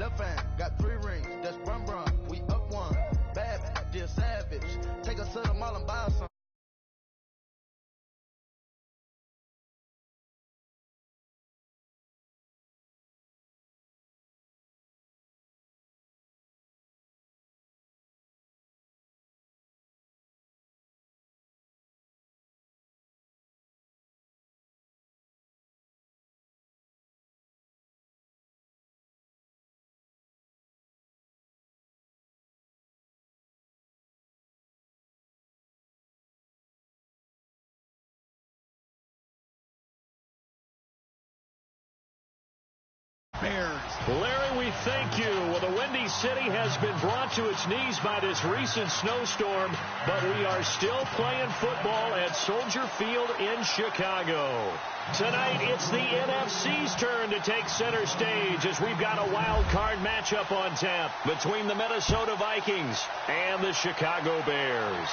left hand, got 3 rings. That's brum brum, we up one. Bad, dear savage. Take us to the mall and buy some. Larry, we thank you. Well, the Windy City has been brought to its knees by this recent snowstorm, but we are still playing football at Soldier Field in Chicago. Tonight, it's the NFC's turn to take center stage as we've got a wild card matchup on tap between the Minnesota Vikings and the Chicago Bears.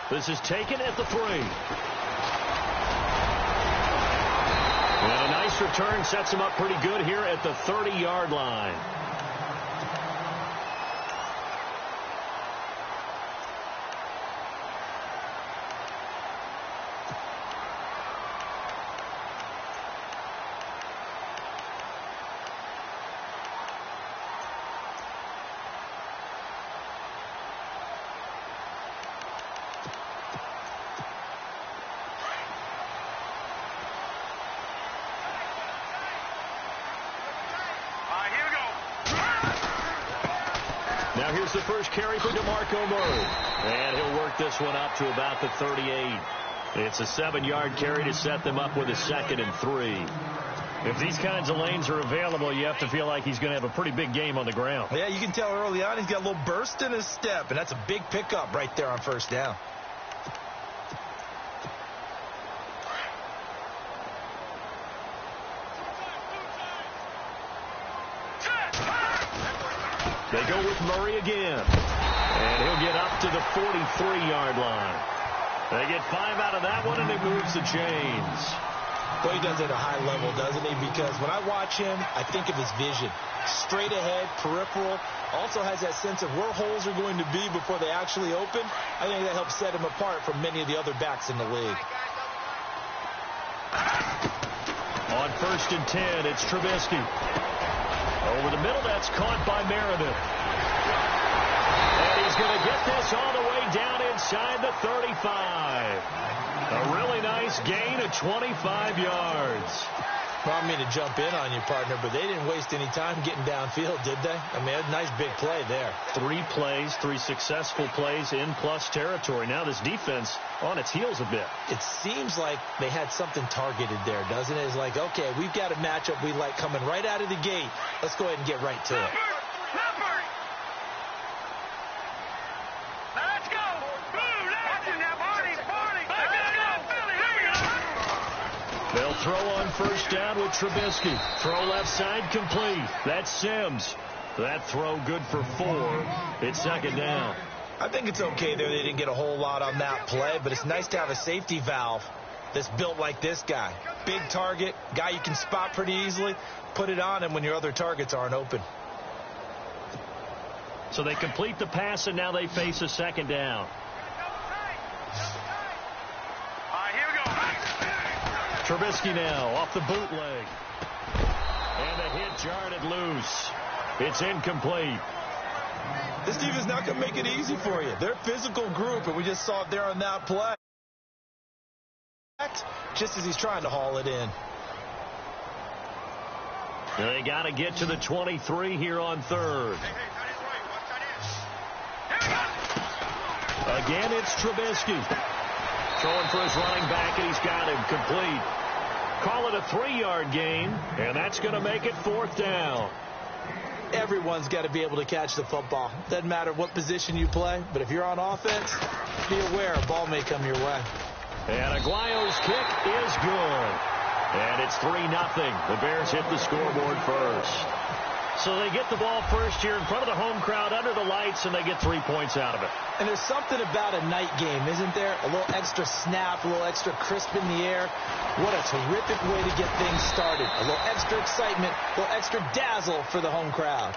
This is taken at the 3. And a nice return sets him up pretty good here at the 30-yard line. Now here's the first carry for DeMarco Murray. And he'll work this one up to about the 38. It's a 7-yard carry to set them up with a 2nd and 3. If these kinds of lanes are available, you have to feel like he's going to have a pretty big game on the ground. Yeah, you can tell early on he's got a little burst in his step, and that's a big pickup right there on first down. They go with Murray again. And he'll get up to the 43-yard line. They get 5 out of that one, and he moves the chains. Well, he does it at a high level, doesn't he? Because when I watch him, I think of his vision. Straight ahead, peripheral. Also has that sense of where holes are going to be before they actually open. I think that helps set him apart from many of the other backs in the league. On 1st and 10, it's Trubisky. Over the middle, that's caught by Meredith. And he's going to get this all the way down inside the 35. A really nice gain of 25 yards. Well, I mean to jump in on you, partner, but they didn't waste any time getting downfield, did they? I mean, a nice big play there. 3 plays, 3 successful plays in plus territory. Now this defense on its heels a bit. It seems like they had something targeted there, doesn't it? It's like, okay, we've got a matchup we like coming right out of the gate. Let's go ahead and get right to it. They'll throw on first down with Trubisky. Throw left side complete. That's Sims. That throw good for 4. It's 2nd down. I think it's okay there. They didn't get a whole lot on that play, but it's nice to have a safety valve that's built like this guy. Big target, guy you can spot pretty easily. Put it on him when your other targets aren't open. So they complete the pass, and now they face a 2nd down. Trubisky now off the bootleg. And the hit jarred loose. It's incomplete. This team is not going to make it easy for you. They're a physical group, and we just saw it there on that play. Just as he's trying to haul it in. They got to get to the 23 here on 3rd. Again, it's Trubisky. Throwing for his running back, and he's got him complete. Call it a 3-yard gain, and that's going to make it 4th down. Everyone's got to be able to catch the football. Doesn't matter what position you play, but if you're on offense, be aware a ball may come your way. And Aguayo's kick is good. And it's 3-0. The Bears hit the scoreboard first. So they get the ball first here in front of the home crowd under the lights, and they get 3 points out of it. And there's something about a night game, isn't there? A little extra snap, a little extra crisp in the air. What a terrific way to get things started. A little extra excitement, a little extra dazzle for the home crowd.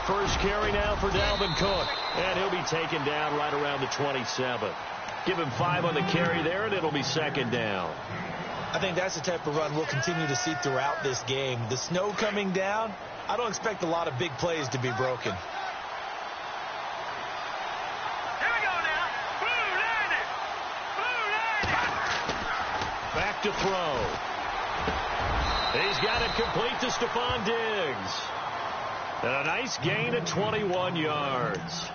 First carry now for Dalvin Cook, and he'll be taken down right around the 27. Give him 5 on the carry there, and it'll be second down. I think that's the type of run we'll continue to see throughout this game. The snow coming down, I don't expect a lot of big plays to be broken. Here we go now. Back to throw. He's got it complete to Stephon Diggs. And a nice gain of 21 yards.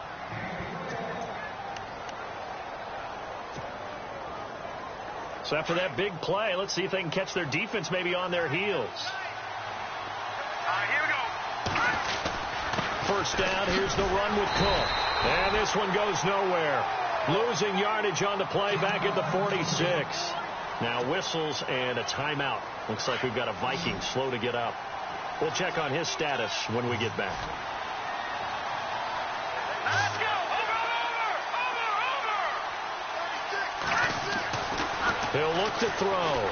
So after that big play, let's see if they can catch their defense maybe on their heels. Here we go. First down, here's the run with Cook. And this one goes nowhere. Losing yardage on the play back at the 46. Now whistles and a timeout. Looks like we've got a Viking slow to get up. We'll check on his status when we get back. Let's go. Over. He'll look to throw.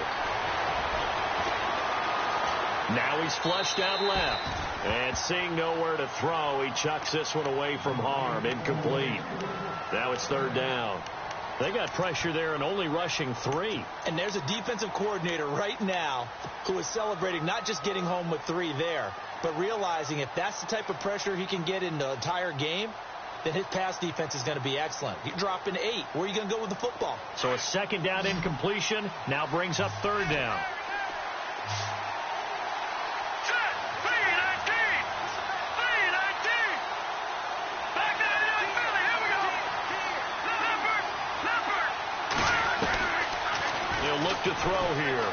Now he's flushed out left. And seeing nowhere to throw, he chucks this one away from harm. Incomplete. Now it's third down. They got pressure there and only rushing 3. And there's a defensive coordinator right now who is celebrating not just getting home with 3 there, but realizing if that's the type of pressure he can get in the entire game, then his pass defense is going to be excellent. You're dropping 8. Where are you going to go with the football? So a second down incompletion now brings up third down. To throw here.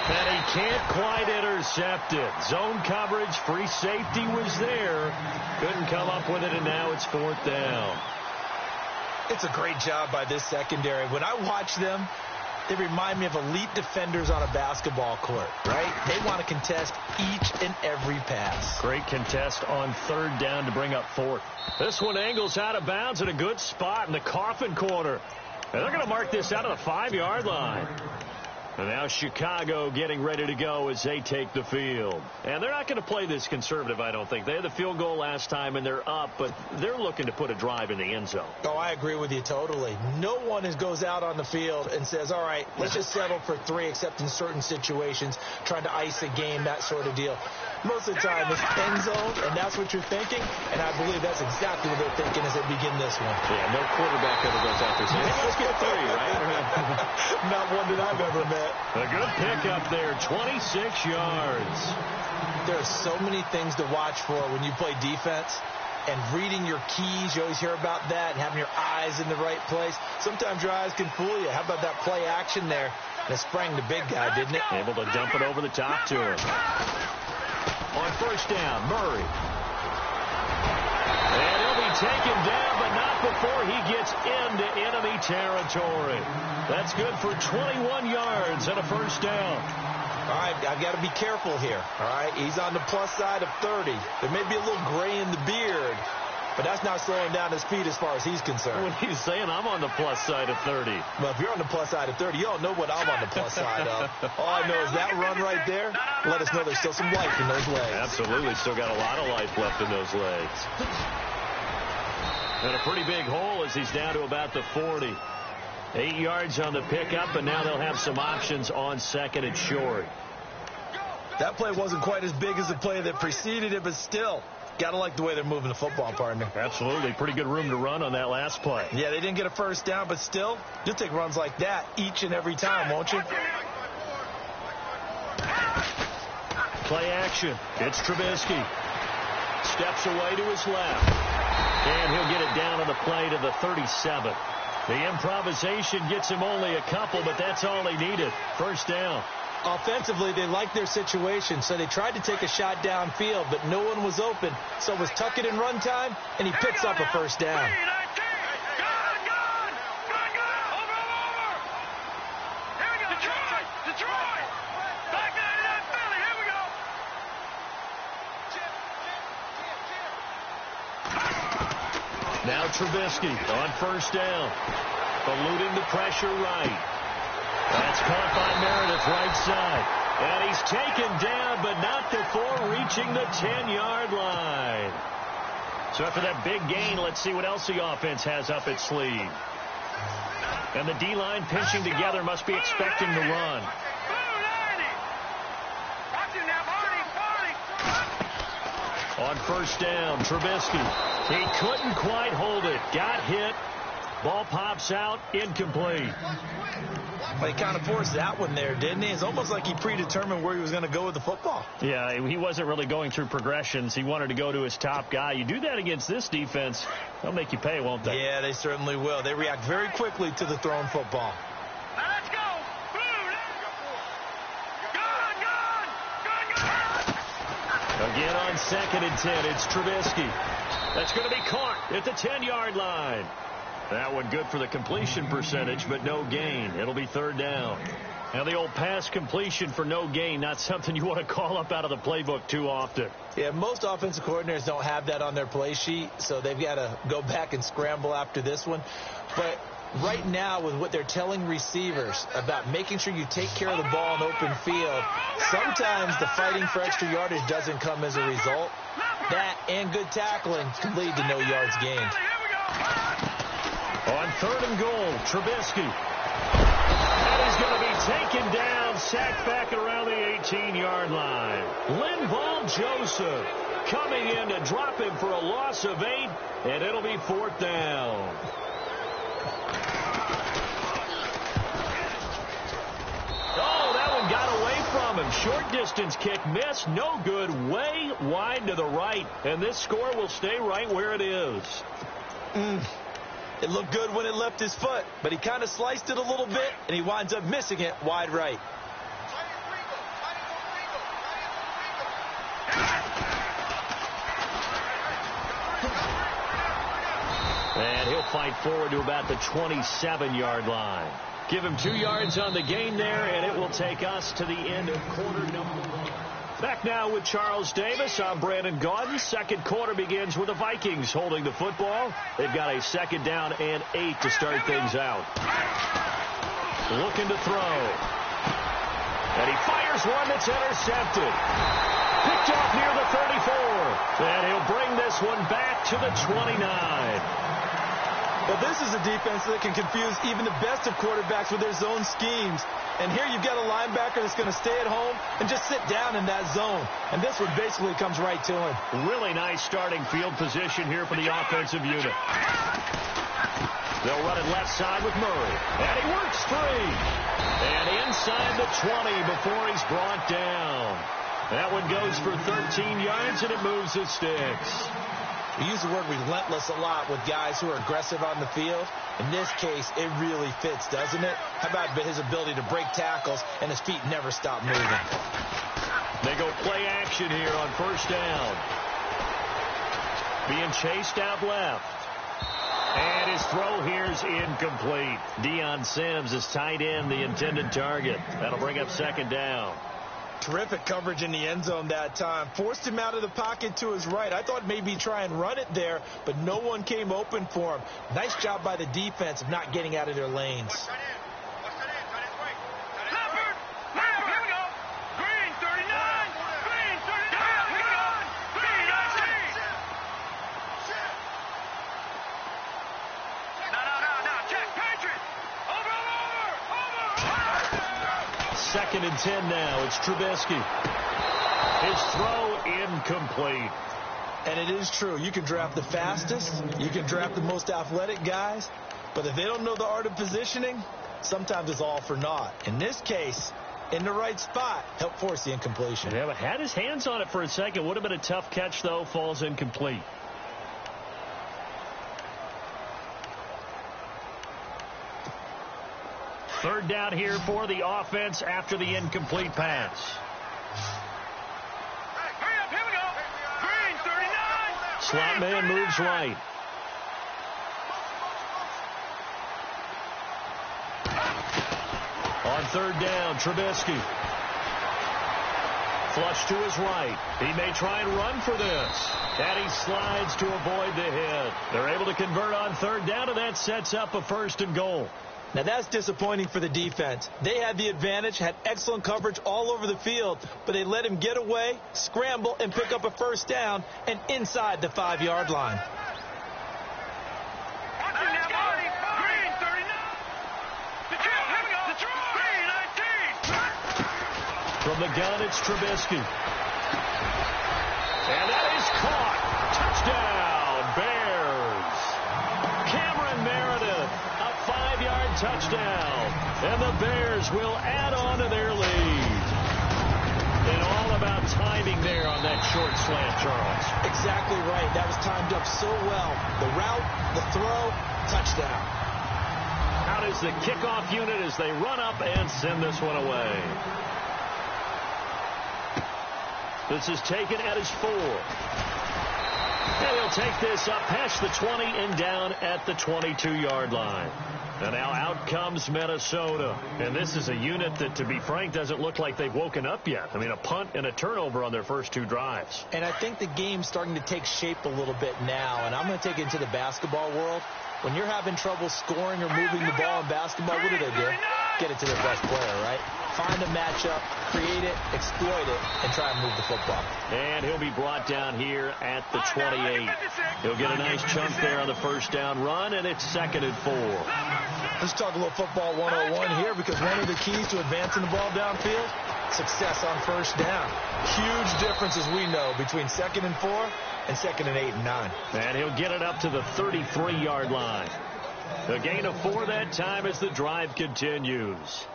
And he can't quite intercept it. Zone coverage, free safety was there. Couldn't come up with it, and now it's fourth down. It's a great job by this secondary. When I watch them, they remind me of elite defenders on a basketball court, right? They want to contest each and every pass. Great contest on third down to bring up fourth. This one angles out of bounds at a good spot in the coffin corner. And they're going to mark this out of the 5-yard line. And now Chicago getting ready to go as they take the field. And they're not going to play this conservative, I don't think. They had the field goal last time, and they're up, but they're looking to put a drive in the end zone. Oh, I agree with you totally. No one goes out on the field and says, all right, let's just settle for 3, except in certain situations, trying to ice a game, that sort of deal. Most of the time, it's end zone, and that's what you're thinking, and I believe that's exactly what they're thinking as they begin this one. Yeah, no quarterback ever goes out there saying, hey, let's get 3, right? Not one that I've ever met. A good pickup there, 26 yards. There are so many things to watch for when you play defense. And reading your keys, you always hear about that, and having your eyes in the right place. Sometimes your eyes can fool you. How about that play action there? And it sprang the big guy, didn't it? Able to dump it over the top to him. On first down, Murray. And he'll be taken down, but not before he gets into enemy territory. That's good for 21 yards and a first down. All right, I've got to be careful here. All right, he's on the plus side of 30. There may be a little gray in the beard, but that's not slowing down his speed as far as he's concerned. When he's saying I'm on the plus side of 30. Well, if you're on the plus side of 30, you all know what I'm on the plus side of. All I know is that run right there, let us know there's still some life in those legs. Absolutely, still got a lot of life left in those legs. And a pretty big hole as he's down to about the 40. 8 yards on the pickup, and now they'll have some options on second and short. That play wasn't quite as big as the play that preceded it, but still, got to like the way they're moving the football, partner. Absolutely. Pretty good room to run on that last play. Yeah, they didn't get a first down, but still, you'll take runs like that each and every time, won't you? Play action. It's Trubisky. Steps away to his left. And he'll get it down on the play to the 37. The improvisation gets him only a couple, but that's all he needed. First down. Offensively, they liked their situation, so they tried to take a shot downfield, but no one was open. So it was tuck it in run time, and he picks up a first down. Now Trubisky on first down. Eluding the pressure right. That's caught by Meredith right side. And he's taken down, but not before reaching the 10-yard line. So after that big gain, let's see what else the offense has up its sleeve. And the D-line pinching together must be expecting the run. On first down, Trubisky. He couldn't quite hold it. Got hit. Ball pops out. Incomplete. Well, he kind of forced that one there, didn't he? It's almost like he predetermined where he was going to go with the football. Yeah, he wasn't really going through progressions. He wanted to go to his top guy. You do that against this defense, they'll make you pay, won't they? Yeah, they certainly will. They react very quickly to the thrown football. Now let's go. Again on 2nd and 10, it's Trubisky. That's going to be caught at the 10-yard line. That one good for the completion percentage, but no gain. It'll be third down. Now the old pass completion for no gain, not something you want to call up out of the playbook too often. Yeah, most offensive coordinators don't have that on their play sheet, so they've got to go back and scramble after this one. But right now, with what they're telling receivers about making sure you take care of the ball in open field, sometimes the fighting for extra yardage doesn't come as a result. That and good tackling can lead to no yards gained. On 3rd and goal, Trubisky. And he's going to be taken down, sacked back around the 18-yard line. Linval Joseph coming in to drop him for a loss of 8, and it'll be 4th down. Oh, that one got away from him. Short distance kick missed. No good. Way wide to the right. And this score will stay right where it is. It looked good when it left his foot, but he kind of sliced it a little bit, and he winds up missing it wide right. And he'll fight forward to about the 27-yard line. Give him 2 yards on the gain there, and it will take us to the end of quarter number 1. Back now with Charles Davis. I'm Brandon Gaudin. Second quarter begins with the Vikings holding the football. They've got a 2nd down and 8 to start things out. Looking to throw. And he fires one that's intercepted. Picked off near the 34. And he'll bring this one back to the 29. Well, this is a defense that can confuse even the best of quarterbacks with their zone schemes. And here you've got a linebacker that's going to stay at home and just sit down in that zone. And this one basically comes right to him. Really nice starting field position here for the offensive unit. They'll run it left side with Murray. And he works free. And inside the 20 before he's brought down. That one goes for 13 yards, and it moves the sticks. We use the word relentless a lot with guys who are aggressive on the field. In this case, it really fits, doesn't it? How about his ability to break tackles and his feet never stop moving? They go play action here on first down. Being chased out left. And his throw here's incomplete. Deion Sims is tight end, the intended target. That'll bring up 2nd down. Terrific coverage in the end zone that time. Forced him out of the pocket to his right. I thought maybe try and run it there, but no one came open for him. Nice job by the defense of not getting out of their lanes. Second and 10 now. It's Trubisky. His throw incomplete. And it is true. You can draft the fastest. You can draft the most athletic guys. But if they don't know the art of positioning, sometimes it's all for naught. In this case, in the right spot, helped force the incompletion. Yeah, but had his hands on it for a second. Would have been a tough catch, though. Falls incomplete. Third down here for the offense after the incomplete pass. Hurry up, here we go. Green, 39. Slot man moves right. On third down, Trubisky. Flush to his right. He may try and run for this. And he slides to avoid the hit. They're able to convert on third down, and that sets up a 1st and goal. Now, that's disappointing for the defense. They had the advantage, had excellent coverage all over the field, but they let him get away, scramble, and pick up a 1st down and inside the 5-yard line. Green, 39. Green, 19. From the gun, it's Trubisky. And that is caught. Touchdown, Bears. Cameron Meredith, a 5-yard touchdown. And the Bears will add on to their lead. And all about timing there on that short slant, Charles. Exactly right. That was timed up so well. The route, the throw, touchdown. Out is the kickoff unit as they run up and send this one away. This is taken at his 4. And he'll take this up past the 20 and down at the 22-yard line. And now out comes Minnesota. And this is a unit that, to be frank, doesn't look like they've woken up yet. I mean, a punt and a turnover on their first 2 drives. And I think the game's starting to take shape a little bit now. And I'm going to take it into the basketball world. When you're having trouble scoring or moving the ball in basketball, what do? Get it to their best player, right? Find a matchup, create it, exploit it, and try and move the football. And he'll be brought down here at the 28. He'll get a nice chunk there on the 1st down run, and it's 2nd and 4. Let's talk a little football 101 here, because one of the keys to advancing the ball downfield, success on 1st down. Huge difference, as we know, between 2nd and 4 and 2nd and 8 and 9. And he'll get it up to the 33-yard line. The gain of 4 that time as the drive continues.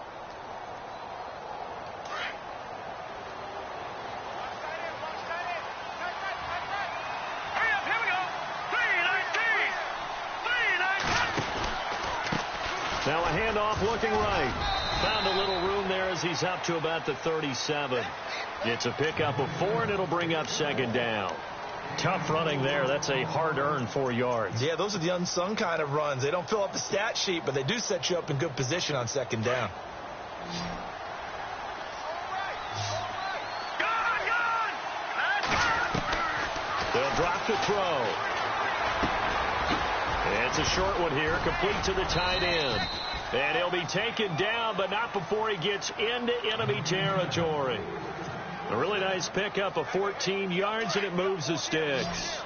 Now a handoff looking right. Found a little room there as he's up to about the 37. It's a pickup of 4, and it'll bring up 2nd down. Tough running there. That's a hard-earned 4 yards. Yeah, those are the unsung kind of runs. They don't fill up the stat sheet, but they do set you up in good position on 2nd down. They'll drop the throw. It's a short one here, complete to the tight end. And he'll be taken down, but not before he gets into enemy territory. A really nice pickup of 14 yards, and it moves the sticks.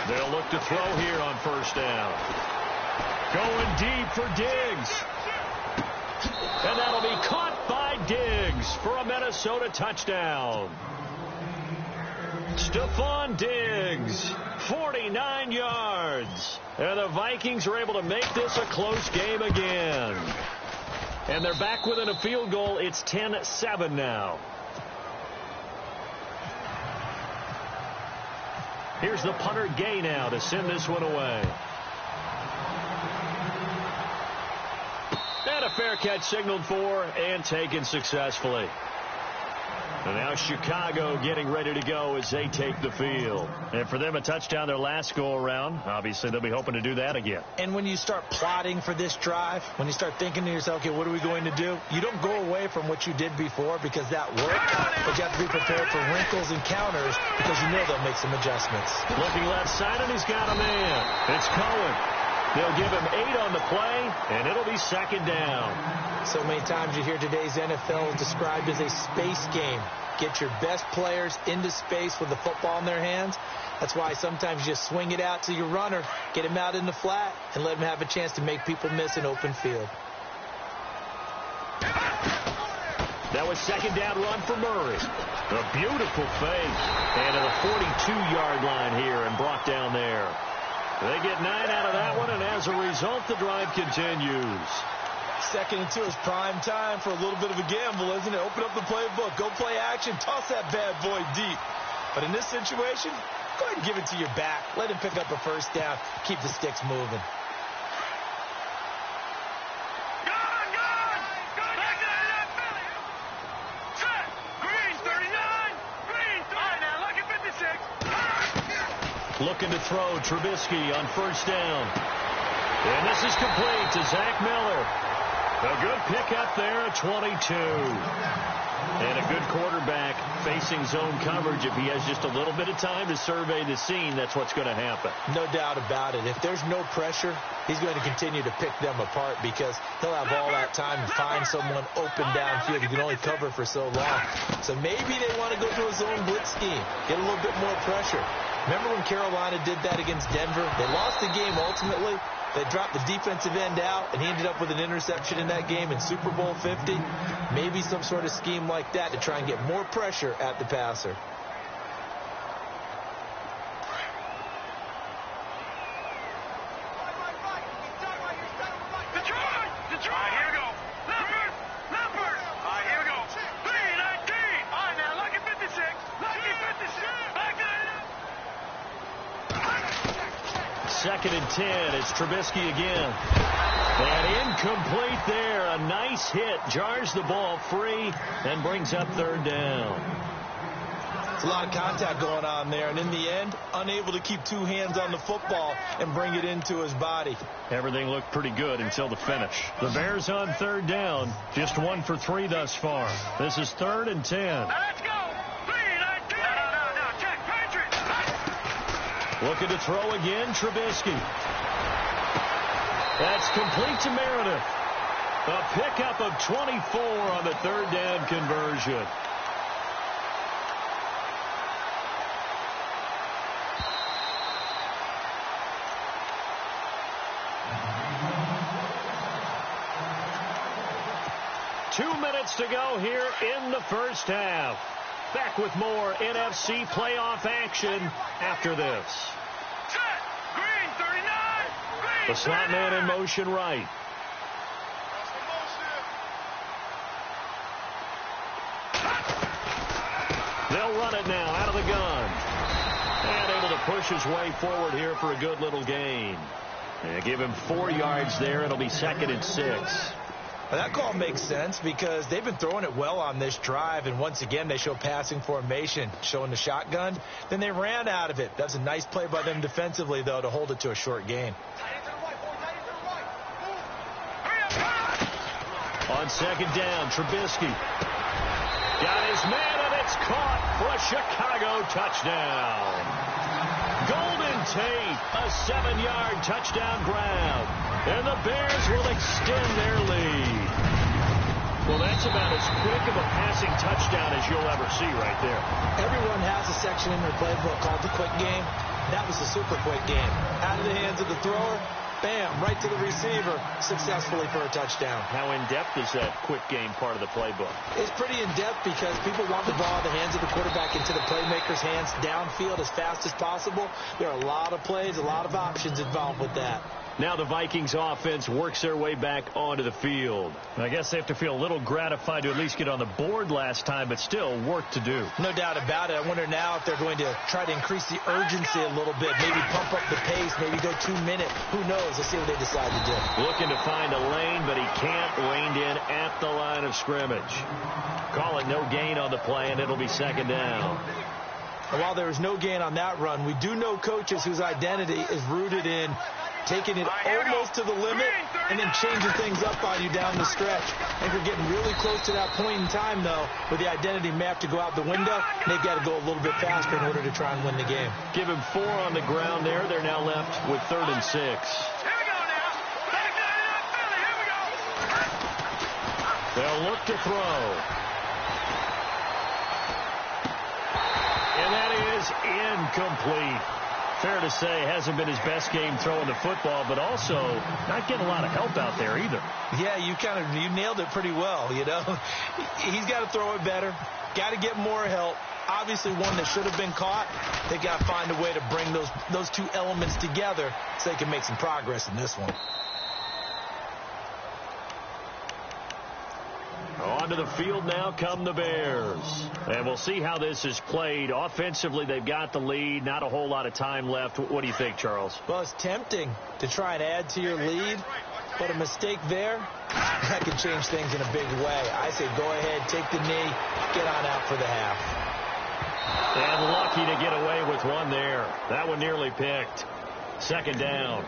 They'll look to throw here on 1st down. Going deep for Diggs. And that'll be caught by Diggs for a Minnesota touchdown. Stephon Diggs, 49 yards. And the Vikings are able to make this a close game again. And they're back within a field goal. It's 10-7 now. Here's the punter Gay now to send this one away. And a fair catch signaled for and taken successfully. And now Chicago getting ready to go as they take the field. And for them, a touchdown their last go-around. Obviously, they'll be hoping to do that again. And when you start plotting for this drive, when you start thinking to yourself, okay, what are we going to do? You don't go away from what you did before because that worked, but you have to be prepared for wrinkles and counters because you know they'll make some adjustments. Looking left side, and he's got a man. It's Cohen. They'll give him 8 on the play, and it'll be 2nd down. So many times you hear today's NFL described as a space game. Get your best players into space with the football in their hands. That's why sometimes you just swing it out to your runner, get him out in the flat, and let him have a chance to make people miss an open field. That was 2nd down run for Murray. A beautiful fake. And to the 42-yard line here and brought down there. They get 9 out of that one, and as a result, the drive continues. 2nd and 2 is prime time for a little bit of a gamble, isn't it? Open up the playbook. Go play action. Toss that bad boy deep. But in this situation, go ahead and give it to your back. Let him pick up a first down. Keep the sticks moving. Looking to throw, Trubisky on first down. And this is complete to Zach Miller. A good pickup there at 22. And a good quarterback facing zone coverage. If he has just a little bit of time to survey the scene, that's what's going to happen. No doubt about it. If there's no pressure, he's going to continue to pick them apart because he'll have all that time to find someone open downfield. He can only cover for so long. So maybe they want to go to a zone blitz scheme, get a little bit more pressure. Remember when Carolina did that against Denver? They lost the game ultimately. They dropped the defensive end out, and he ended up with an interception in that game in Super Bowl 50. Maybe some sort of scheme like that to try and get more pressure at the passer. Second and 10. It's Trubisky again. And incomplete there. A nice hit. Jars the ball free and brings up third down. It's a lot of contact going on there. And in the end, unable to keep two hands on the football and bring it into his body. Everything looked pretty good until the finish. The Bears on third down. Just 1 for 3 thus far. This is 3rd and 10. Let's go. Looking to throw again, Trubisky. That's complete to Meredith. A pickup of 24 on the third down conversion. Two minutes to go here in the first half. Back with more NFC playoff action after this. Set. Green 39. Green The slot man in motion right. They'll run it now out of the gun. And able to push his way forward here for a good little gain. And give him 4 yards there. It'll be 2nd and 6. Well, that call makes sense because they've been throwing it well on this drive, and once again they show passing formation, showing the shotgun. Then they ran out of it. That's a nice play by them defensively, though, to hold it to a short gain. On second down, Trubisky got his man, and it's caught for a Chicago touchdown. Golden Tate, a 7-yard touchdown grab. And the Bears will extend their lead. Well, that's about as quick of a passing touchdown as you'll ever see right there. Everyone has a section in their playbook called the quick game. That was the super quick game. Out of the hands of the thrower, bam, right to the receiver, successfully for a touchdown. How in-depth is that quick game part of the playbook? It's pretty in-depth because people want the ball in the hands of the quarterback into the playmaker's hands downfield as fast as possible. There are a lot of plays, a lot of options involved with that. Now the Vikings offense works their way back onto the field. I guess they have to feel a little gratified to at least get on the board last time, but still work to do. No doubt about it. I wonder now if they're going to try to increase the urgency a little bit, maybe pump up the pace, maybe go 2 minutes. Who knows? Let's see what they decide to do. Looking to find a lane, but he can't. Reined in at the line of scrimmage. Call it no gain on the play, and it'll be 2nd down. And while there is no gain on that run, we do know coaches whose identity is rooted in taking it almost to the limit and then changing things up on you down the stretch. I think we're getting really close to that point in time, though, where the identity may have to go out the window. They've got to go a little bit faster in order to try and win the game. Give him 4 on the ground there. They're now left with 3rd and 6. Here we go now. Back down in Philly. Here we go. They'll look to throw. And that is incomplete. Fair to say, hasn't been his best game throwing the football, but also not getting a lot of help out there either. Yeah, you nailed it pretty well, you know. He's got to throw it better. Got to get more help. Obviously one that should have been caught. They got to find a way to bring those two elements together so they can make some progress in this one. Onto the field now come the Bears. And we'll see how this is played. Offensively, they've got the lead. Not a whole lot of time left. What do you think, Charles? Well, it's tempting to try and add to your lead, but a mistake there, that can change things in a big way. I say go ahead, take the knee, get on out for the half. And lucky to get away with one there. That one nearly picked. Second down.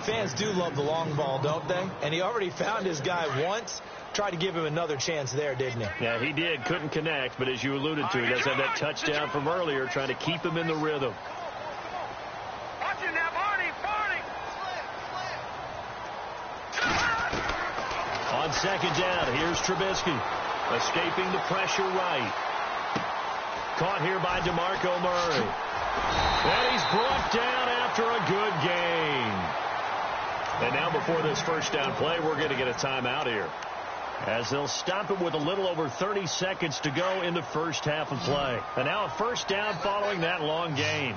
Fans do love the long ball, don't they? And he already found his guy once. Tried to give him another chance there, didn't he? Yeah, he did. Couldn't connect, but as you alluded to, he does have that touchdown from earlier, trying to keep him in the rhythm. On second down, here's Trubisky. Escaping the pressure right. Caught here by DeMarco Murray. And he's brought down after a good gain. And now before this first down play, we're going to get a timeout here, as they'll stop it with a little over 30 seconds to go in the first half of play. And now a first down following that long gain.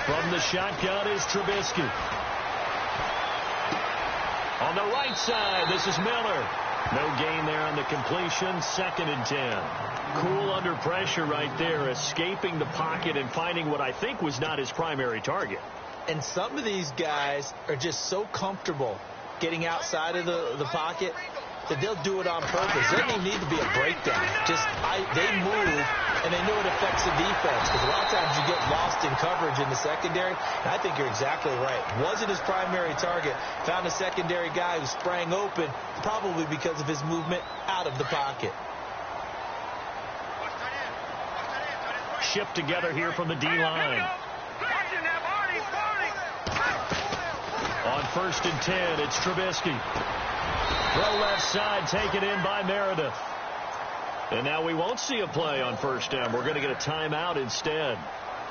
From the shotgun is Trubisky. On the right side, this is Miller. No gain there on the completion. 2nd and 10. Cool under pressure right there, escaping the pocket and finding what I think was not his primary target. And some of these guys are just so comfortable getting outside of the pocket that they'll do it on purpose. There doesn't need to be a breakdown. They move, and they know it affects the defense, because a lot of times you get lost in coverage in the secondary. And I think you're exactly right. Wasn't his primary target. Found a secondary guy who sprang open, probably because of his movement out of the pocket. Shipped together here from the D-line. On 1st and 10, it's Trubisky. Throw left side, taken in by Meredith. And now we won't see a play on first down. We're going to get a timeout instead,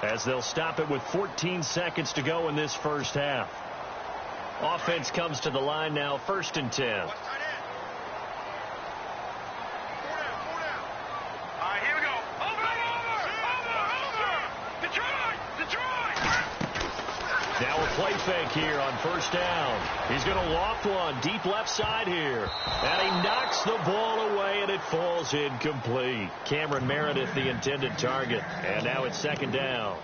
as they'll stop it with 14 seconds to go in this first half. Offense comes to the line now, 1st and 10. Now a play fake here on first down. He's going to loft one deep left side here. And he knocks the ball away, and it falls incomplete. Cameron Meredith, the intended target. And now it's 2nd down.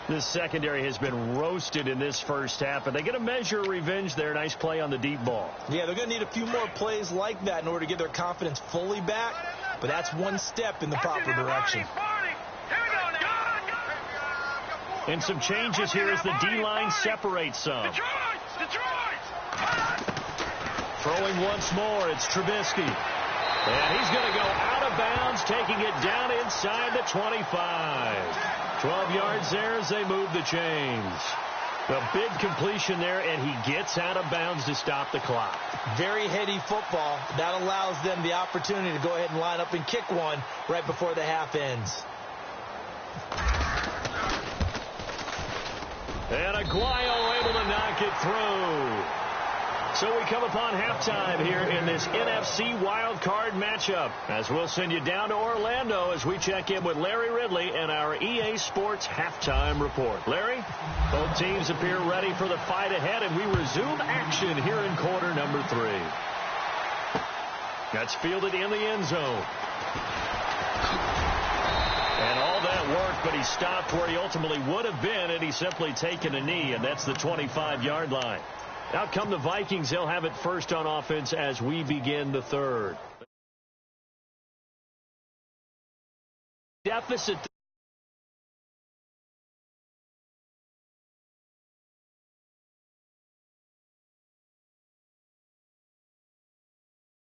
This secondary has been roasted in this first half, and they get a measure of revenge there. Nice play on the deep ball. Yeah, they're going to need a few more plays like that in order to get their confidence fully back. But that's one step in the proper direction. And some changes here as the D-line separates some. Throwing once more, it's Trubisky. And he's going to go out of bounds, taking it down inside the 25. 12 yards there as they move the chains. A big completion there, and he gets out of bounds to stop the clock. Very heady football. That allows them the opportunity to go ahead and line up and kick one right before the half ends. And Aguayo able to knock it through. So we come upon halftime here in this NFC wildcard matchup, as we'll send you down to Orlando as we check in with Larry Ridley and our EA Sports halftime report. Larry, both teams appear ready for the fight ahead, and we resume action here in quarter number 3. That's fielded in the end zone. And all that worked, but he stopped where he ultimately would have been, and he's simply taken a knee, and that's the 25-yard line. Out come the Vikings. They'll have it first on offense as we begin the third. Deficit.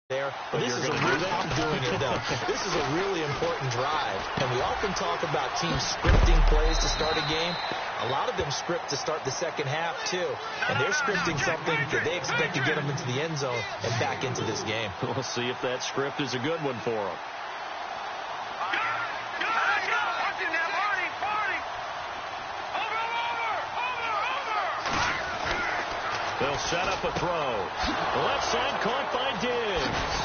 There, but this is I'm doing it though. This is a really important drive, and we often talk about teams scripting plays to start a game. A lot of them script to start the second half too, and they're scripting something that they expect to get them into the end zone and back into this game. We'll see if that script is a good one for them. They'll set up a throw. Left side caught by Diggs.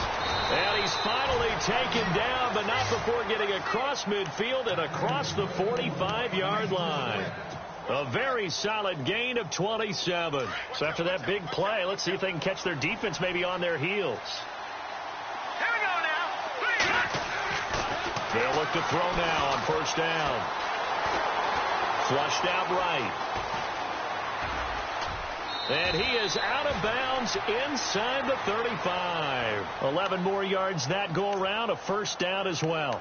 And he's finally taken down, but not before getting across midfield and across the 45-yard line. A very solid gain of 27. So after that big play, let's see if they can catch their defense maybe on their heels. Here we go now. They'll look to throw now on first down. Flushed out right. And he is out of bounds inside the 35. 11 more yards that go around, a first down as well.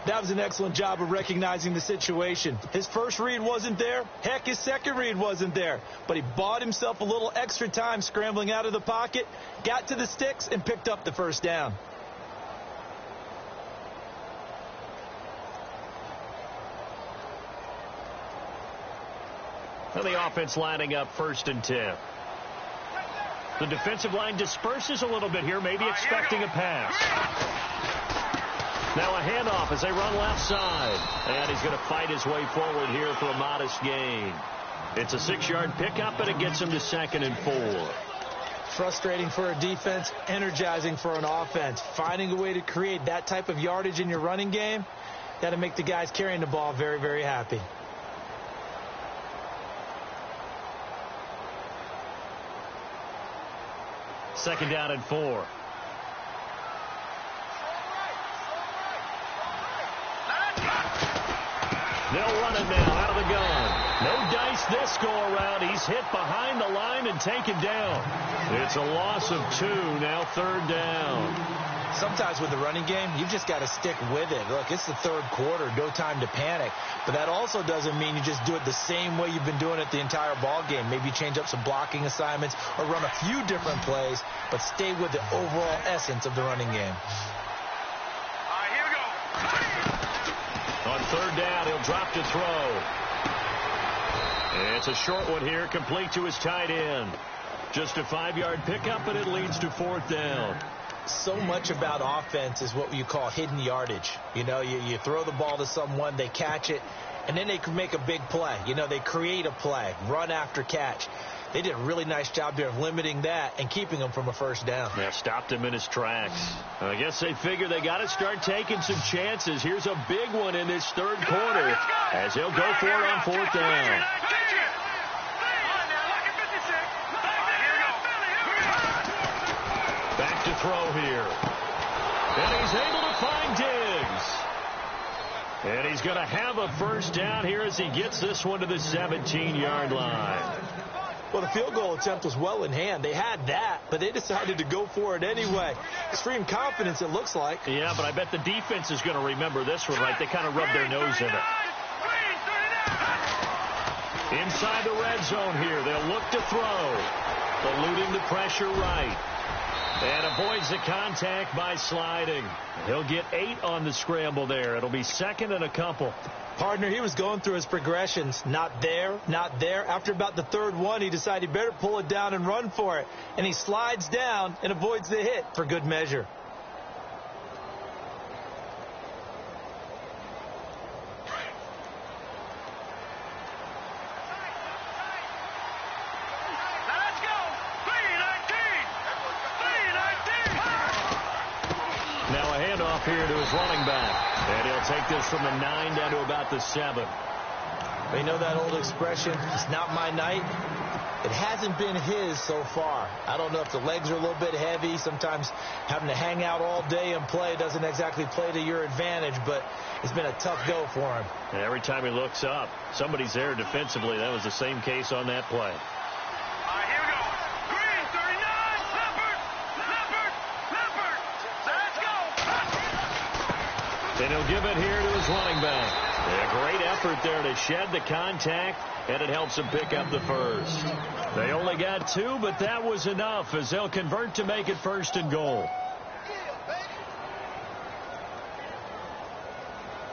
That was an excellent job of recognizing the situation. His first read wasn't there. Heck, his second read wasn't there. But he bought himself a little extra time scrambling out of the pocket, got to the sticks, and picked up the first down. And the offense lining up 1st and 10. The defensive line disperses a little bit here, maybe expecting a pass. Now a handoff as they run left side. And he's going to fight his way forward here for a modest gain. It's a 6-yard pickup, and it gets him to 2nd and 4. Frustrating for a defense, energizing for an offense. Finding a way to create that type of yardage in your running game, that'll make the guys carrying the ball very, very happy. Second down and 4. They'll run it now out of the gun. No dice this go around. He's hit behind the line and taken down. It's a loss of 2, now 3rd down. Sometimes with the running game, you've just got to stick with it. Look, it's the 3rd quarter, no time to panic. But that also doesn't mean you just do it the same way you've been doing it the entire ball game. Maybe change up some blocking assignments or run a few different plays, but stay with the overall essence of the running game. All right, here we go. On 3rd down, he'll drop to throw. It's a short one here, complete to his tight end. Just a 5-yard pickup, and it leads to 4th down. So much about offense is what you call hidden yardage. You know, you throw the ball to someone, they catch it, and then they can make a big play. You know, they create a play, run after catch. They did a really nice job there of limiting that and keeping him from a first down. Yeah, stopped him in his tracks. I guess they figure they got to start taking some chances. Here's a big one in this 3rd quarter as he'll go for it on 4th down. Back to throw here. And he's able to find Diggs. And he's going to have a first down here as he gets this one to the 17-yard line. Well, the field goal attempt was well in hand. They had that, but they decided to go for it anyway. Extreme confidence, it looks like. Yeah, but I bet the defense is going to remember this one, right? They kind of rubbed their nose in it. Inside the red zone here, they'll look to throw. Eluding the pressure right. And avoids the contact by sliding. He'll get 8 on the scramble there. It'll be 2nd and a couple. Partner, he was going through his progressions. Not there, not there. After about the 3rd one, he decided he better pull it down and run for it. And he slides down and avoids the hit for good measure. Here to his running back. And he'll take this from the 9 down to about the 7. They know that old expression, it's not my night. It hasn't been his so far. I don't know if the legs are a little bit heavy. Sometimes having to hang out all day and play doesn't exactly play to your advantage, but it's been a tough go for him. And every time he looks up, somebody's there defensively. That was the same case on that play. And he'll give it here to his running back. A great effort there to shed the contact, and it helps him pick up the first. They only got 2, but that was enough as they'll convert to make it 1st and goal.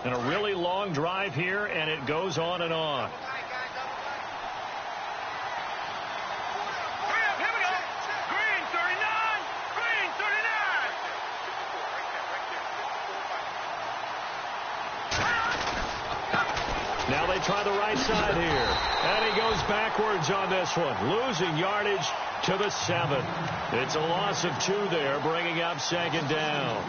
And a really long drive here, and it goes on and on. Now they try the right side here. And he goes backwards on this one. Losing yardage to the 7. It's a loss of 2 there, bringing up 2nd down.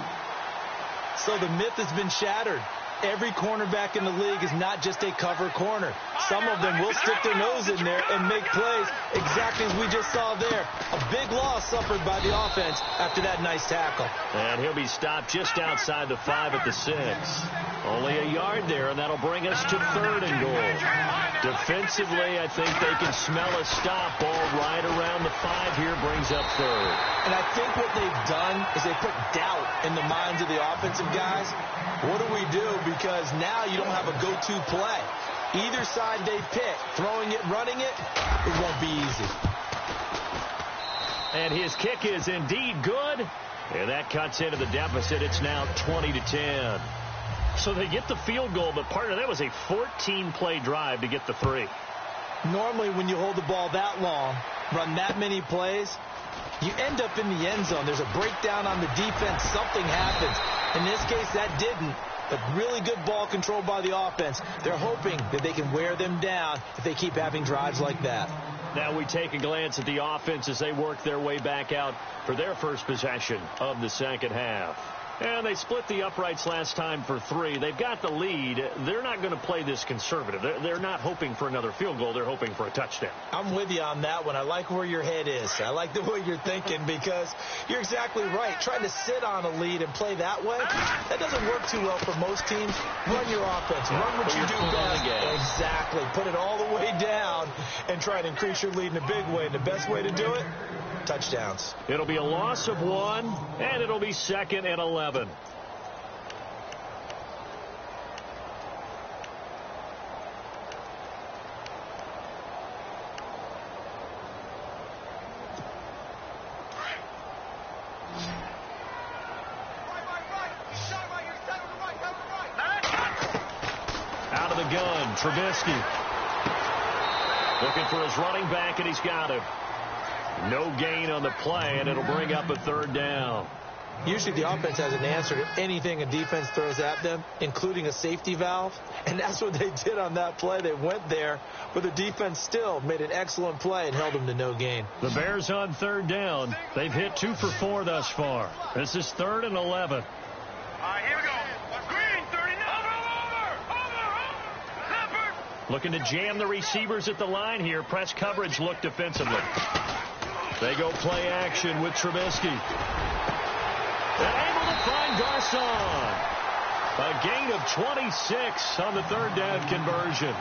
So the myth has been shattered. Every cornerback in the league is not just a cover corner. Some of them will stick their nose in there and make plays exactly as we just saw there. A big loss suffered by the offense after that nice tackle. And he'll be stopped just outside the 5 at the 6. Only a yard there, and that'll bring us to 3rd and goal. Defensively, I think they can smell a stop. Ball right around the 5 here, brings up 3rd. And I think what they've done is they put doubt in the minds of the offensive guys. What do we do? Because now you don't have a go-to play. Either side they pick, throwing it, running it, it won't be easy. And his kick is indeed good. And that cuts into the deficit. It's now 20-10. So they get the field goal, but part of that was a 14-play drive to get the 3. Normally when you hold the ball that long, run that many plays, you end up in the end zone. There's a breakdown on the defense. Something happens. In this case, that didn't. But really good ball control by the offense. They're hoping that they can wear them down if they keep having drives like that. Now we take a glance at the offense as they work their way back out for their first possession of the second half. And they split the uprights last time for 3. They've got the lead. They're not going to play this conservative. They're not hoping for another field goal. They're hoping for a touchdown. I'm with you on that one. I like where your head is. I like the way you're thinking because you're exactly right. Trying to sit on a lead and play that way, that doesn't work too well for most teams. Run your offense. Run what you do best. Exactly. Put it all the way down and try to increase your lead in a big way. And the best way to do it, touchdowns. It'll be a loss of 1, and it'll be 2nd and 11. Out of the gun, Trubisky. Looking for his running back, and he's got him. No gain on the play, and it'll bring up a 3rd down. Usually the offense has an answer to anything a defense throws at them, including a safety valve. And that's what they did on that play. They went there, but the defense still made an excellent play and held them to no gain. The Bears on 3rd down. They've hit 2 for 4 thus far. This is 3rd and 11. All right, here we go. Green, 39. Over. Looking to jam the receivers at the line here. Press coverage look defensively. They go play action with Trubisky. And able to find Garcon. A gain of 26 on the 3rd down conversion.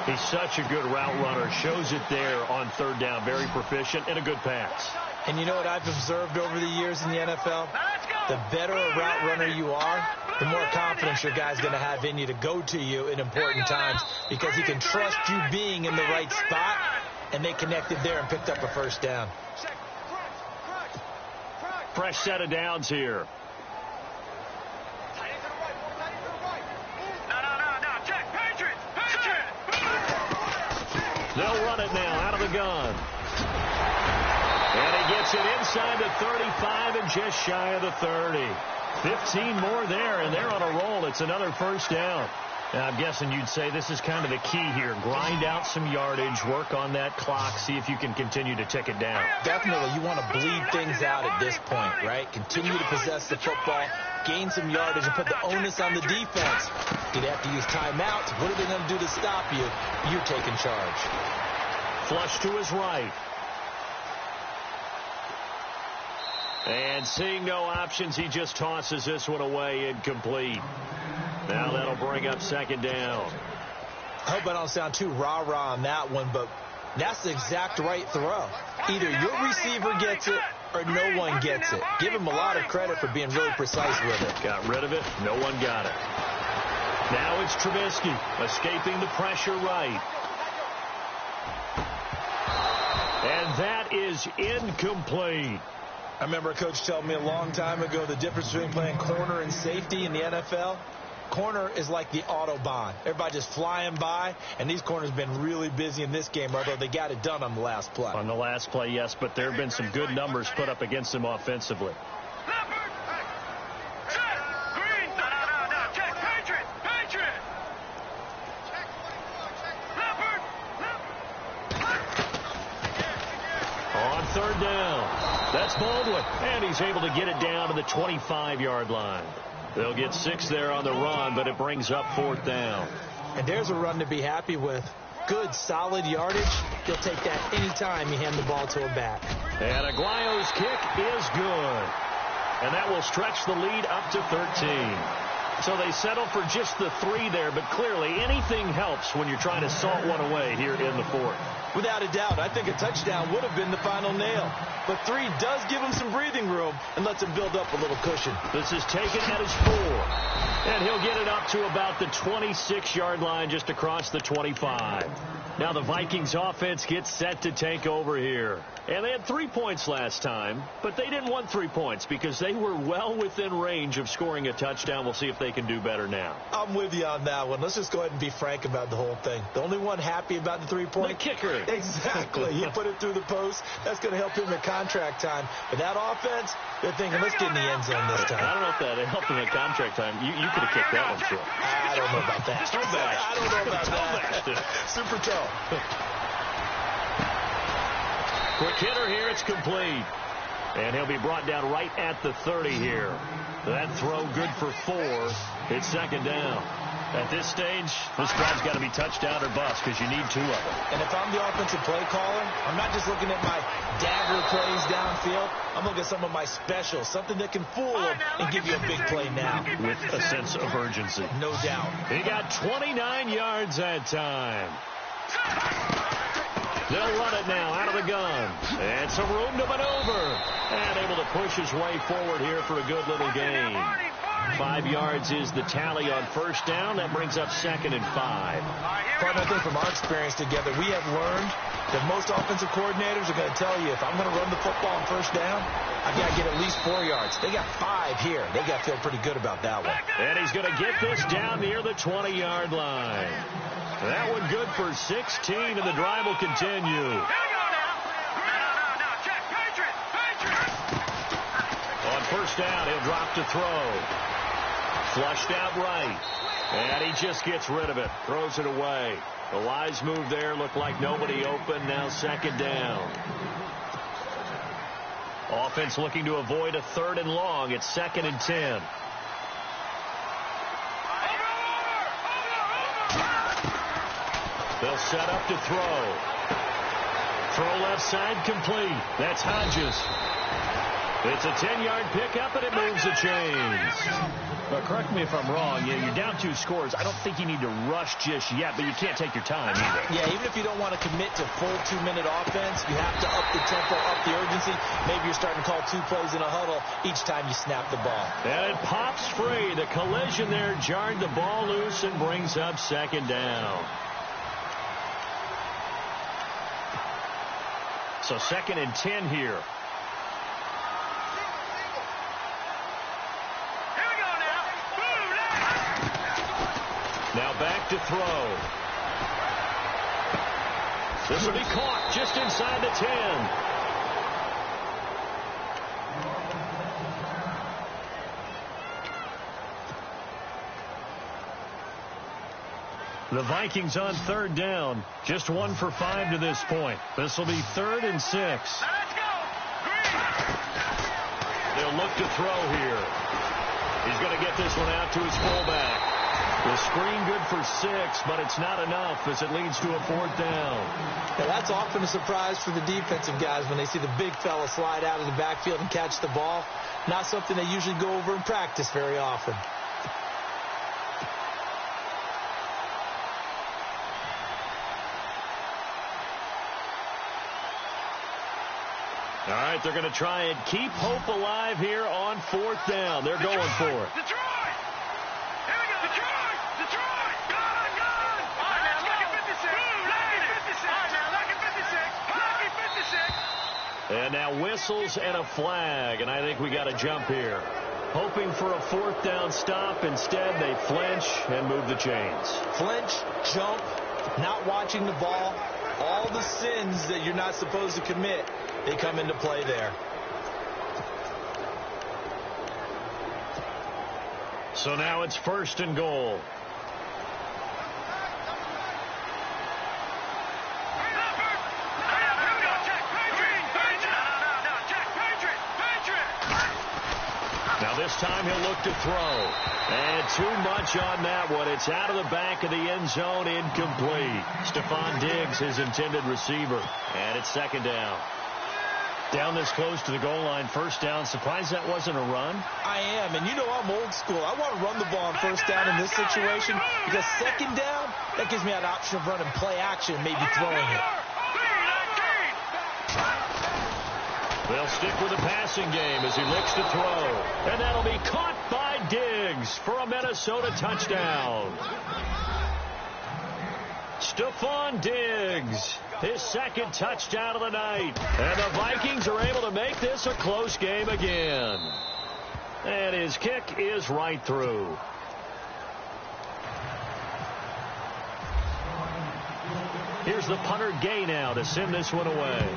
He's such a good route runner. Shows it there on 3rd down. Very proficient and a good pass. And you know what I've observed over the years in the NFL? The better a route runner you are, the more confidence your guy's going to have in you to go to you in important times because he can trust you being in the right spot, and they connected there and picked up a 1st down. Fresh set of downs here. No. Check. Patriot. They'll run it now out of the gun. And he gets it inside the 35 and just shy of the 30. 15 more there, and they're on a roll. It's another 1st down. And I'm guessing you'd say this is kind of the key here. Grind out some yardage, work on that clock, see if you can continue to tick it down. Definitely. You want to bleed things out at this point, right? Continue to possess the football, gain some yardage, and put the onus on the defense. Do they have to use timeouts? What are they going to do to stop you? You're taking charge. Flush to his right. And seeing no options, he just tosses this one away incomplete. Now that'll bring up 2nd down. I hope I don't sound too rah-rah on that one, but that's the exact right throw. Either your receiver gets it or no one gets it. Give him a lot of credit for being really precise with it. Got rid of it. No one got it. Now it's Trubisky escaping the pressure right. And that is incomplete. I remember a coach telling me a long time ago the difference between playing corner and safety in the NFL. Corner is like the Autobahn. Everybody just flying by, and these corners have been really busy in this game, although they got it done on the last play. On the last play, yes, but there have been some good numbers put up against them offensively. On third down. That's Baldwin, and he's able to get it down to the 25-yard line. They'll get 6 there on the run, but it brings up fourth down. And there's a run to be happy with. Good, solid yardage. He'll take that anytime you hand the ball to a back. And Aguayo's kick is good. And that will stretch the lead up to 13. So they settle for just the 3 there, but clearly anything helps when you're trying to salt one away here in the fourth. Without a doubt, I think a touchdown would have been the final nail. But 3 does give him some breathing room and lets him build up a little cushion. This is taken at his 4. And he'll get it up to about the 26-yard line just across the 25. Now the Vikings offense gets set to take over here. And they had 3 points last time, but they didn't want 3 points because they were well within range of scoring a touchdown. We'll see if they can do better now. I'm with you on that one. Let's just go ahead and be frank about the whole thing. The only one happy about the 3-point? The kicker. Exactly. He put it through the post. That's going to help him at contract time. But that offense, they're thinking, let's get in the end zone this time. I don't know if that helped him at contract time. You could have kicked that one through. I don't know about that. I don't know about that. Super toe. Quick hitter here. It's complete. And he'll be brought down right at the 30 here. That throw good for 4. It's second down. At this stage, this drive's got to be touchdown or bust because you need 2 of them. And if I'm the offensive play caller, I'm not just looking at my dagger plays downfield. I'm looking at some of my specials, something that can fool them and give you a big play now. With a sense of urgency. No doubt. He got 29 yards that time. They'll run it now out of the gun. And some room to maneuver. And able to push his way forward here for a good little gain. 5 yards is the tally on first down. That brings up 2nd and 5. Partner, I think from our experience together, we have learned that most offensive coordinators are going to tell you, if I'm going to run the football on first down, I've got to get at least 4 yards. They got 5 here. They got to feel pretty good about that one. And he's going to get this down near the 20-yard line. That one good for 16, and the drive will continue. On first down, he'll drop to throw. Flushed out right. And he just gets rid of it. Throws it away. A wise move there. Looked like nobody open. Now second down. Offense looking to avoid a 3rd and long. It's 2nd and 10. They'll set up to throw. Throw left side complete. That's Hodges. It's a 10-yard pickup, and it moves the chains. But correct me if I'm wrong. You're down 2 scores. I don't think you need to rush just yet, but you can't take your time either. Yeah, even if you don't want to commit to full 2-minute offense, you have to up the tempo, up the urgency. Maybe you're starting to call 2 plays in a huddle each time you snap the ball. And it pops free. The collision there jarred the ball loose and brings up second down. So 2nd and 10 here. Now back to throw. This will be caught just inside the 10. The Vikings on 3rd down. Just 1 for 5 to this point. This will be 3rd and 6. They'll look to throw here. He's going to get this one out to his fullback. The screen good for 6, but it's not enough as it leads to a 4th down. Now that's often a surprise for the defensive guys when they see the big fella slide out of the backfield and catch the ball. Not something they usually go over in practice very often. All right, they're going to try and keep hope alive here on 4th down. They're going for it. Detroit! Here we go, Detroit! Detroit! Gun! Gun! All right, now, look at 56. Look at 56. All right, now, look at 56. Look at 56. And now whistles and a flag, and I think we got a jump here. Hoping for a 4th down stop. Instead, they flinch and move the chains. Flinch, jump, not watching the ball. All the sins that you're not supposed to commit, they come into play there. So now it's 1st and goal. This time he'll look to throw. And too much on that one. It's out of the back of the end zone, incomplete. Stephon Diggs, his intended receiver. And it's second down. Down this close to the goal line, first down. Surprised that wasn't a run? I am, and you know I'm old school. I want to run the ball on first down in this situation because second down, that gives me an option of running play action, maybe throwing it. They'll stick with the passing game as he looks to throw. And that'll be caught by Diggs for a Minnesota touchdown. Stephon Diggs, his second touchdown of the night. And the Vikings are able to make this a close game again. And his kick is right through. Here's the punter Gay now to send this one away.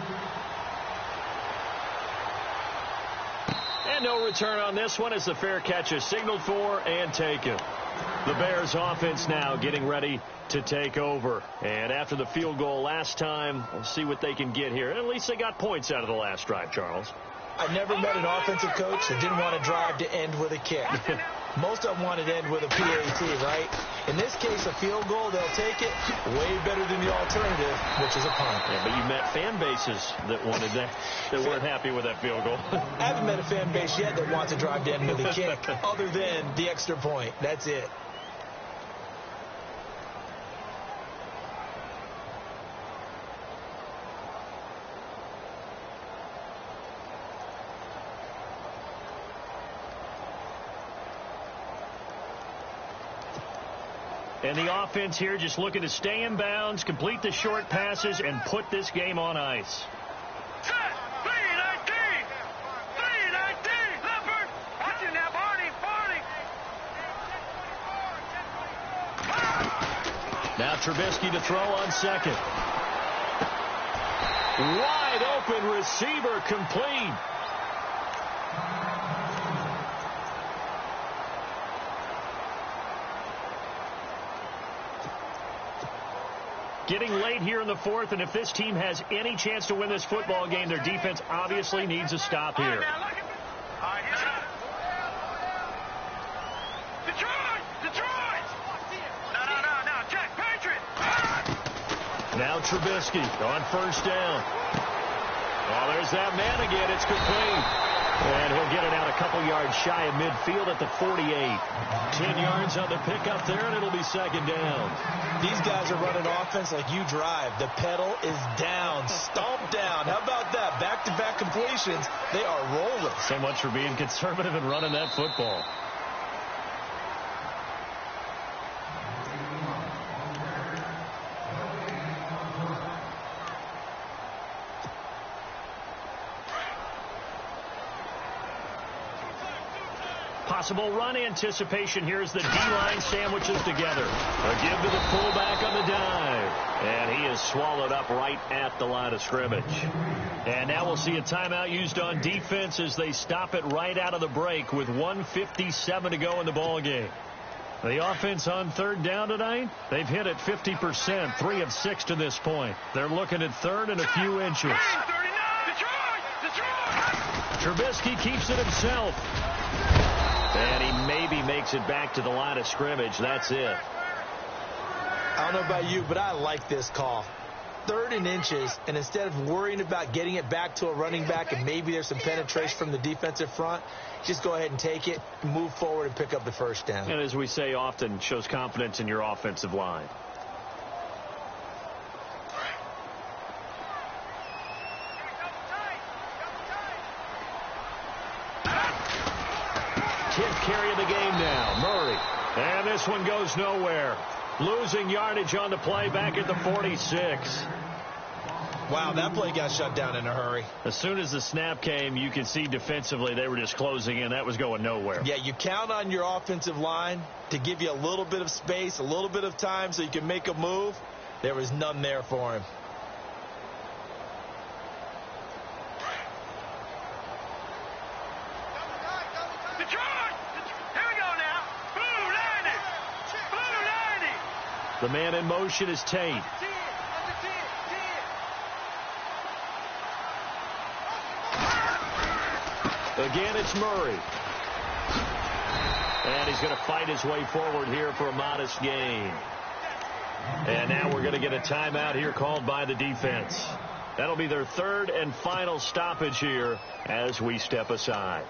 And no return on this one as the fair catch is signaled for and taken. The Bears offense now getting ready to take over. And after the field goal last time, we'll see what they can get here. At least they got points out of the last drive, Charles. I never met an offensive coach that didn't want to drive to end with a kick. Most of them wanted to end with a PAT, right? In this case, a field goal, they'll take it. Way better than the alternative, which is a punt. Yeah, but you met fan bases that wanted that, that weren't happy with that field goal. I haven't met a fan base yet that wants to drive to end with a kick, other than the extra point. That's it. And the offense here just looking to stay in bounds, complete the short passes, and put this game on ice. Set! 319! 319! Leopard! Watch him now, Barney! Barney! Now Trubisky to throw on second. Wide open receiver complete. Getting late here in the fourth, and if this team has any chance to win this football game, their defense obviously needs a stop here. Detroit! Detroit! No, Jack, Patriot! Now Trubisky on first down. Oh, there's that man again. It's complete. And he'll get it out a couple yards shy of midfield at the 48. 10 yards on the pickup there, and it'll be second down. These guys are running offense like you drive. The pedal is down, stomp down. How about that? Back-to-back completions. They are rolling. So much for being conservative and running that football. Possible run anticipation here as the D-line sandwiches together. A give to the fullback on the dive. And he is swallowed up right at the line of scrimmage. And now we'll see a timeout used on defense as they stop it right out of the break with 1:57 to go in the ball game. The offense on third down tonight, they've hit it 50%, 3 of 6 to this point. They're looking at third and a few inches. Trubisky keeps it himself. And he maybe makes it back to the line of scrimmage. That's it. I don't know about you, but I like this call. Third and inches, and instead of worrying about getting it back to a running back and maybe there's some penetration from the defensive front, just go ahead and take it, move forward, and pick up the first down. And as we say often, shows confidence in your offensive line. Carry of the game now, Murray. And this one goes nowhere. Losing yardage on the play back at the 46. Wow, that play got shut down in a hurry. As soon as the snap came, you could see defensively they were just closing in. That was going nowhere. Yeah, you count on your offensive line to give you a little bit of space, a little bit of time so you can make a move. There was none there for him. The man in motion is Tate. Again, it's Murray. And he's going to fight his way forward here for a modest gain. And now we're going to get a timeout here called by the defense. That'll be their third and final stoppage here as we step aside.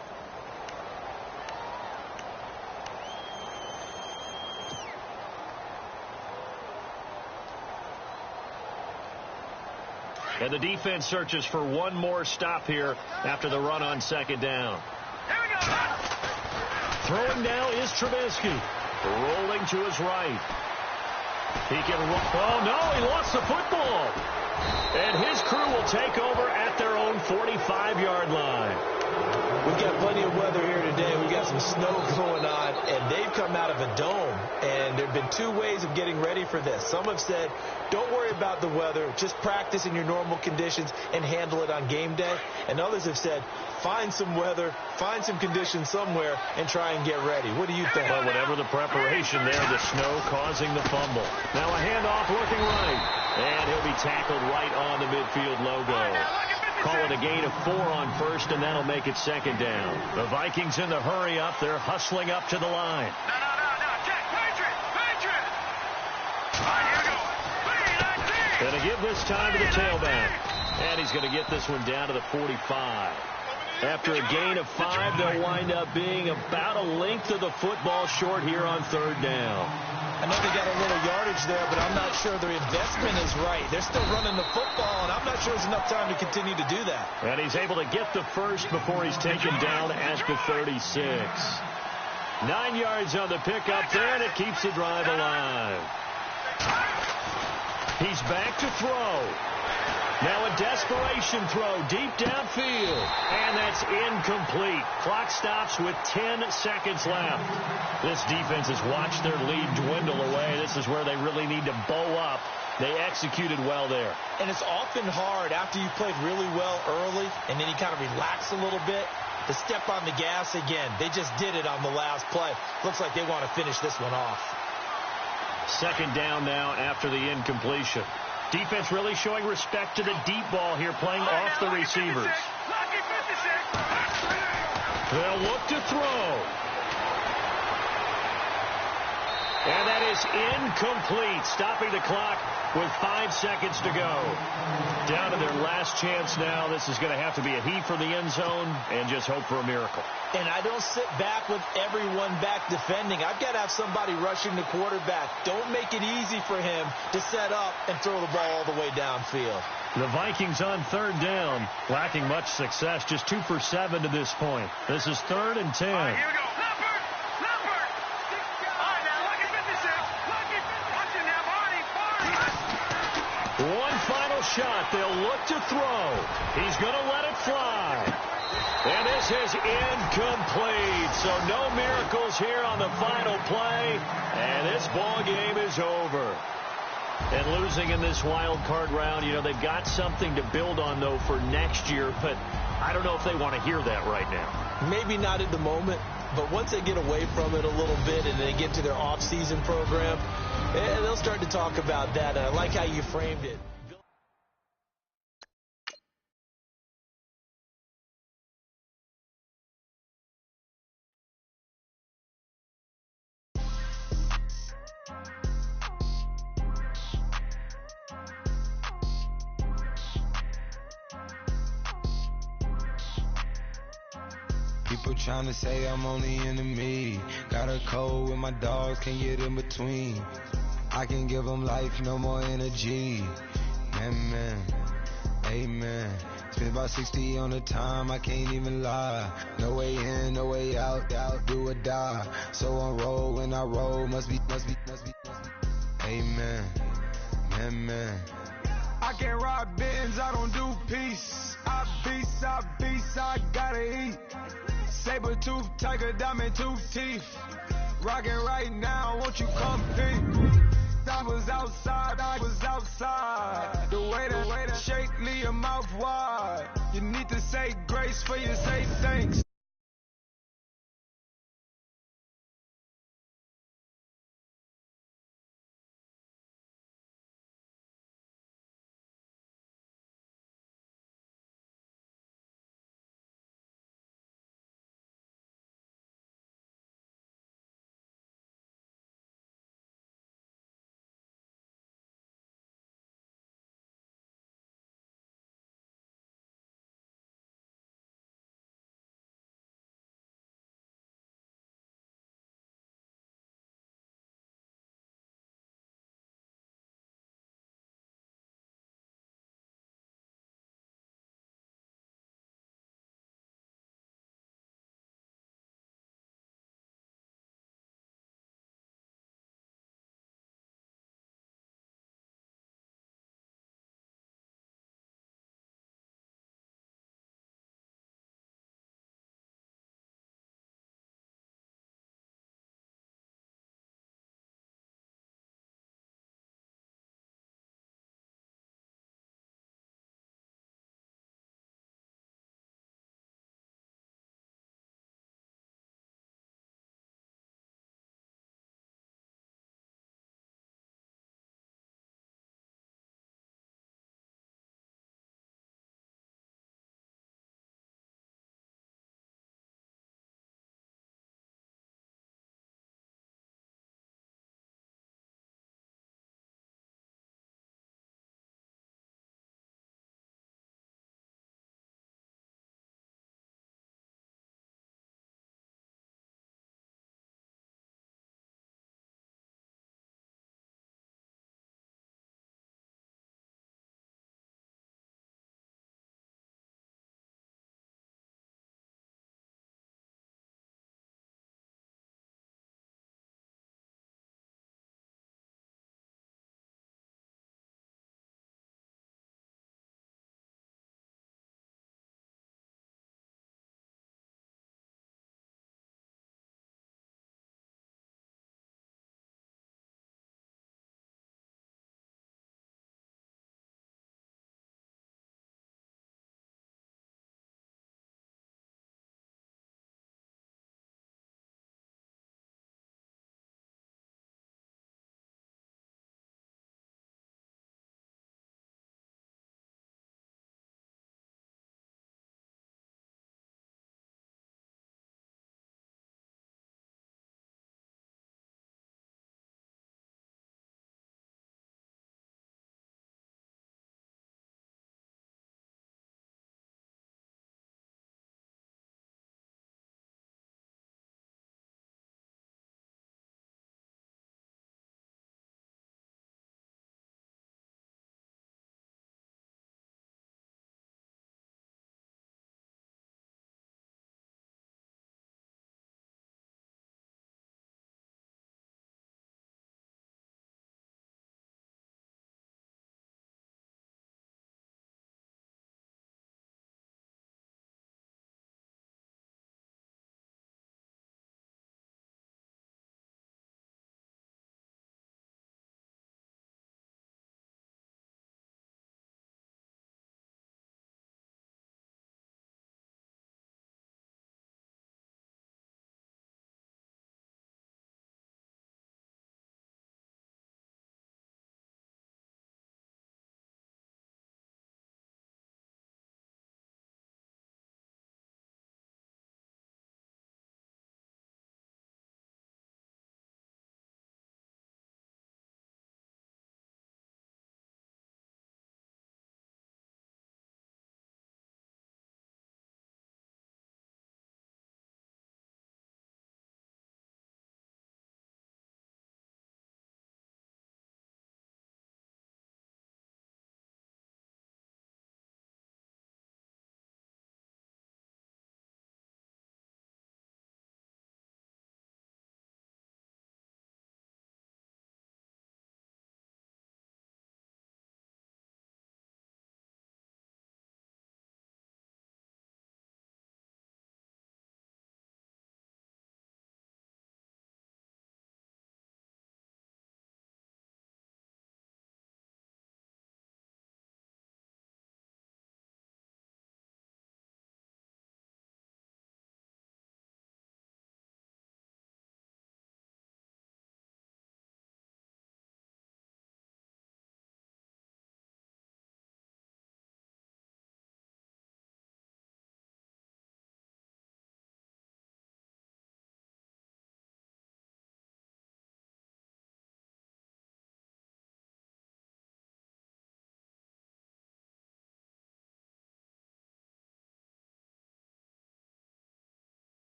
And the defense searches for one more stop here after the run on second down. Throwing now is Trubisky. Rolling to his right. He can run. Oh, no, he lost the football. And his crew will take over at their own 45-yard line. We've got plenty of weather here today. We've got some snow going on, and they've come out of a dome. And there have been two ways of getting ready for this. Some have said, don't worry about the weather. Just practice in your normal conditions and handle it on game day. And others have said, find some weather, find some conditions somewhere, and try and get ready. What do you think? Well, whatever the preparation there, the snow causing the fumble. Now a handoff looking right. And he'll be tackled right on the midfield logo. Call it a gain of 4 on first, and that'll make it second down. The Vikings in the hurry up. They're hustling up to the line. No. Check. Patriot. All right, here we go. Going to give this time to the tailback. And he's going to get this one down to the 45. After a gain of 5, they'll wind up being about a length of the football short here on third down. I know they got a little yardage there, but I'm not sure their investment is right. They're still running the football, and I'm not sure there's enough time to continue to do that. And he's able to get the first before he's taken down at the 36. 9 yards on the pickup there, and it keeps the drive alive. He's back to throw. Now a desperation throw deep downfield. And that's incomplete. Clock stops with 10 seconds left. This defense has watched their lead dwindle away. This is where they really need to bow up. They executed well there. And it's often hard after you played really well early and then you kind of relax a little bit to step on the gas again. They just did it on the last play. Looks like they want to finish this one off. Second down now after the incompletion. Defense really showing respect to the deep ball here, playing off the receivers. They'll look to throw. And that is incomplete, stopping the clock with 5 seconds to go. Down to their last chance now. This is going to have to be a heave for the end zone and just hope for a miracle. And I don't sit back with everyone back defending. I've got to have somebody rushing the quarterback. Don't make it easy for him to set up and throw the ball all the way downfield. The Vikings on third down, lacking much success, just 2 for 7 to this point. This is 3rd and 10. All right, here we go. Leopard. All right, now, lucky 56. Watch it now, Barney. One final shot. They'll look to throw. He's going to let it fly. And this is incomplete. So no miracles here on the final play. And this ball game is over. And losing in this wild card round, you know, they've got something to build on, though, for next year. But I don't know if they want to hear that right now. Maybe not at the moment, but once they get away from it a little bit and they get to their off-season program, they'll start to talk about that. And I like how you framed it. People trying to say I'm only enemy. Got a cold with my dogs, can't get in between. I can give them life, no more energy. Amen, amen. Spent about 60 on the time, I can't even lie. No way in, no way out, do or die. So on roll, when I roll, must be. Amen, amen. I can't ride Benz, I don't do peace. I beast, I gotta eat. Saber tooth, tiger, diamond tooth teeth. Rockin' right now, won't you come peek? I was outside. The way to shake, leave your mouth wide. You need to say grace for you say thanks.